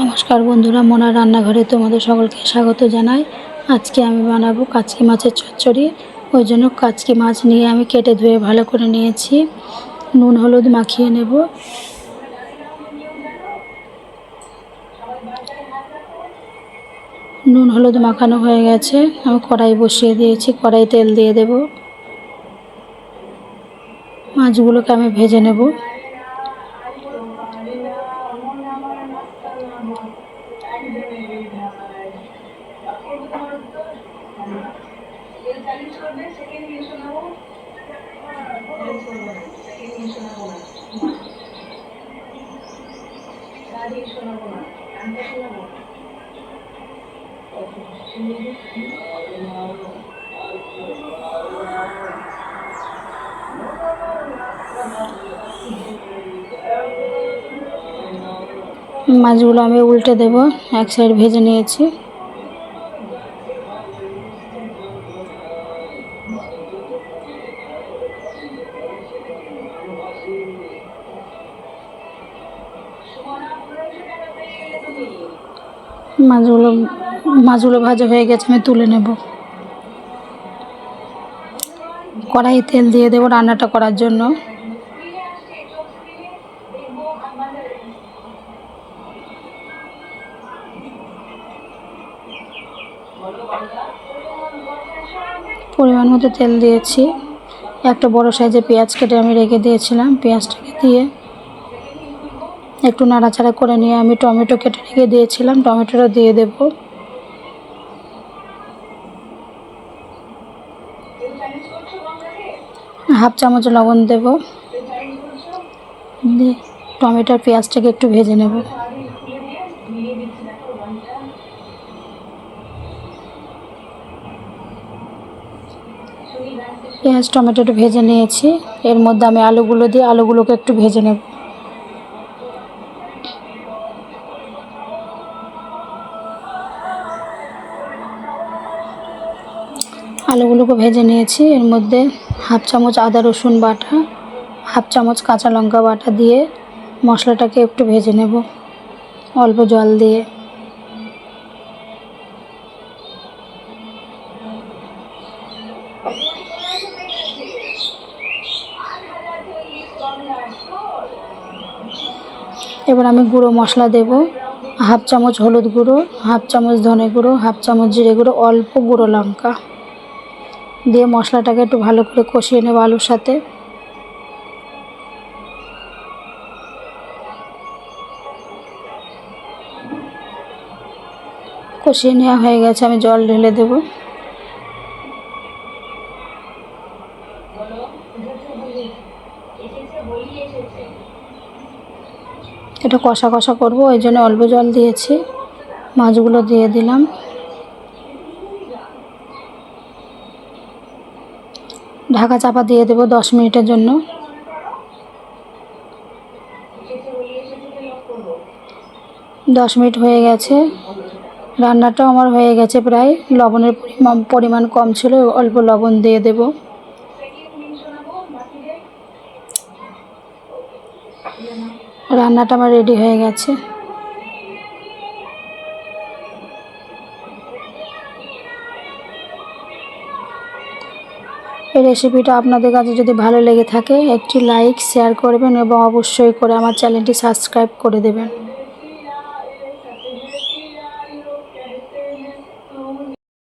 নমস্কার বন্ধুরা, মোনার রান্নাঘরে তোমাদের সকলকে স্বাগত জানাই। আজকে আমি বানাবো কাচকি মাছের চচ্চড়ি। ওই জন্য কাচকি মাছ নিয়ে আমি কেটে ধুয়ে ভালো করে নিয়েছি। নুন হলুদ মাখিয়ে নেব। নুন হলুদ মাখানো হয়ে গেছে। আমি কড়াই বসিয়ে দিয়েছি, কড়াই তেল দিয়ে দেব। মাছগুলোকে আমি ভেজে নেব। মাছগুলো আমি উল্টে দেব। এক সাইড ভেজে নিয়েছি। মাছগুলো ভাজা হয়ে গেছে, আমি তুলে নেব। কড়াইয়ে তেল দিয়ে দেবো রান্নাটা করার জন্য। পরিমাণ মতো তেল দিয়েছি। একটা বড় সাইজের পেঁয়াজ কেটে আমি রেখে দিয়েছিলাম। পেঁয়াজটাকে দিয়ে একটু নাড়াচাড়া করে নিয়ে আমি টমেটো কেটে রেখে দিয়েছিলাম, টমেটোটা দিয়ে দেব। হাফ চামচ লবণ দেব। দিয়ে টমেটোর পেঁয়াজটাকে একটু ভেজে নেব। পেঁয়াজ টমেটোটা ভেজে নিয়েছি। এর মধ্যে আমি আলুগুলো দিয়ে আলুগুলোকে একটু ভেজে নেব। আলুগুলোকে ভেজে নিয়েছি। এর মধ্যে হাফ চামচ আদা রসুন বাটা, হাফ চামচ কাঁচা লঙ্কা বাটা দিয়ে মশলাটাকে একটু ভেজে নেব অল্প জল দিয়ে। এবার আমি গুঁড়ো মশলা দেব। হাফ চামচ হলুদ গুঁড়ো, হাফ চামচ ধনে গুঁড়ো, হাফ চামচ জিরে গুঁড়ো, অল্প গুঁড়ো লঙ্কা দিয়ে মশলাটাকে একটু ভালো করে কষিয়ে নেব আলুর সাথে। কষিয়ে নেওয়া হয়ে গেছে, আমি জল ঢেলে দেব। এটা কষা কষা করবো, ওই জন্য অল্প জল দিয়েছি। মাছগুলো দিয়ে দিলাম। ঢাকা চাপা দিয়ে দেব 10 মিনিটের জন্য। 10 মিনিট হয়ে গেছে। রান্নাটাও আমার হয়ে গেছে প্রায়। লবণের পরিমাণ কম ছিল, অল্প লবণ দিয়ে দেব। রান্নাটা আমার রেডি হয়ে গেছে। এই রেসিপিটা আপনাদের কাছে যদি ভালো লেগে থাকে একটি লাইক শেয়ার করবেন এবং অবশ্যই করে আমার চ্যানেলটি সাবস্ক্রাইব করে দেবেন।